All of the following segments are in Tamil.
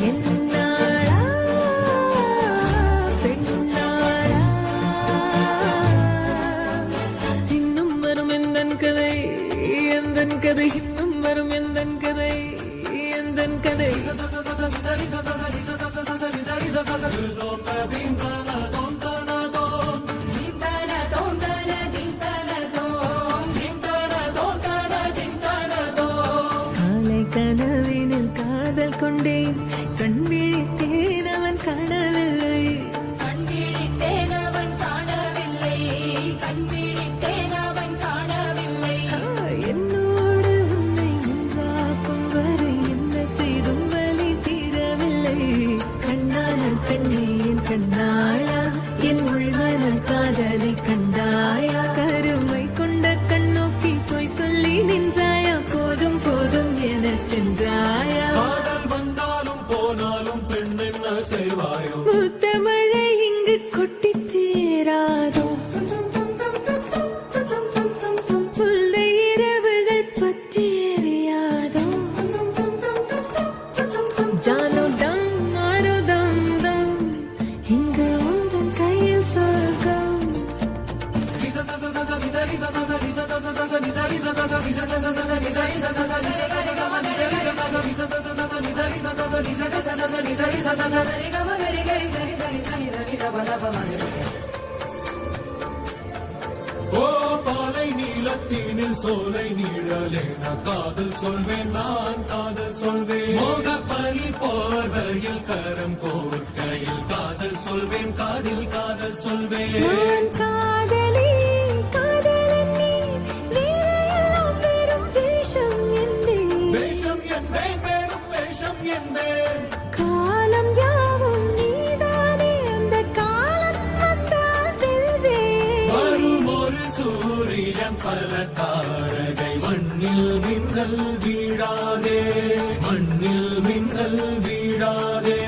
என்னாளா பெண்ணாளா இன்னும் வரும் எந்தன் கதை எந்தன் கதை இன்னும் வரும் எந்தன் கதை எந்தன் கதை கனவினில் காதல் கொண்டேன் கண் விழித்தேன் அவன் காணவில்லை கண் விழித்தேன் அவன் காணவில்லை கண் விழித்தேன் அவன் காணவில்லை என்னோடு உன்னை நின்றாக்கும் வரை என்ன செய்தும் வலி தீரவில்லை கண்ணான பெண்ணே என் கண்ணாளா என் உள்மன காதலை கண்டாயா கருமை கொண்ட கண்ணோக்கி போய் சொல்லி நின்றாயா போதும் போதும் என சென்றாயா காதல் வந்தாலும் போனாலும் பெண் என்ன செய்வாயோ முத்தமழை இங்கு கொட்டி சேராதோ சொல்லை இரவுகள் பத்தி எறியாதோ ஜானோ தம் மாரோ தம் தம் இங்கு உந்தன் கையில் சொர்க்கம் ஓ பாலை நீலத்தீனில் சோலை நீழலேன காதல் சொல்வேன் நான் காதல் சொல்வேன் மோக பனி போர்வையில் கரம் கோர்க்கையில் காதல் சொல்வேன் காதில் காதல் சொல்வேன் நான் காதலி காதலன் நீ வேறையெல்லாம் வெறும் வேஷம் என்பேன் வேஷம் என்பேன் வெறும் வேஷம் என்பேன் காலம் யாவும் நீதானே அந்த காலம் வந்தால் வெல்வேன் வரும் ஒரு சூரியன் பல தாரகை மண்ணில் மின்னல் வீழாதே மண்ணில் மின்னல் வீழாதே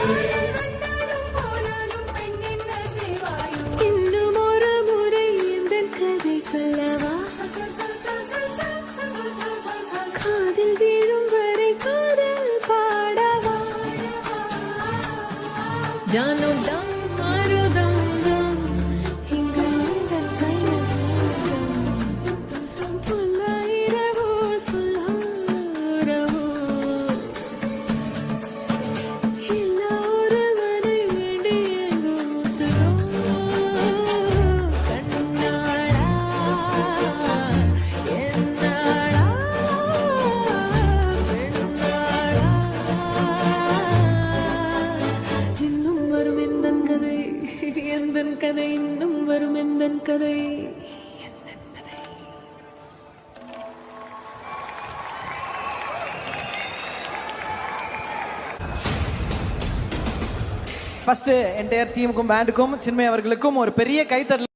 போனாலும் பெண் என்ன செய்வாயோ இன்னும் ஒரு முறை இந்த கதை சொல்லவா காதில் வீழும் வரை காதல் பாடவா ஜானோ தம் மாரோ தம் தம் இங்கு உந்தன் கையில் சொர்க்கம் சொல்ல இரவோ சொல்லாரவோ இல்ல ஒருவனை வேண்டி எங்கும் உசுரோ கண்ணாளா என்னாளா பெண்ணாளா இன்னும் வரும் எந்தன் கதை எந்தன் கதை இன்னும் வரும் எந்தன் கதை எந்தன் கதை ஃபர்ஸ்ட் என்டையர் டீமுக்கும் பேண்டுக்கும் சின்மய் அவர்களுக்கும் ஒரு பெரிய கைத்தறல்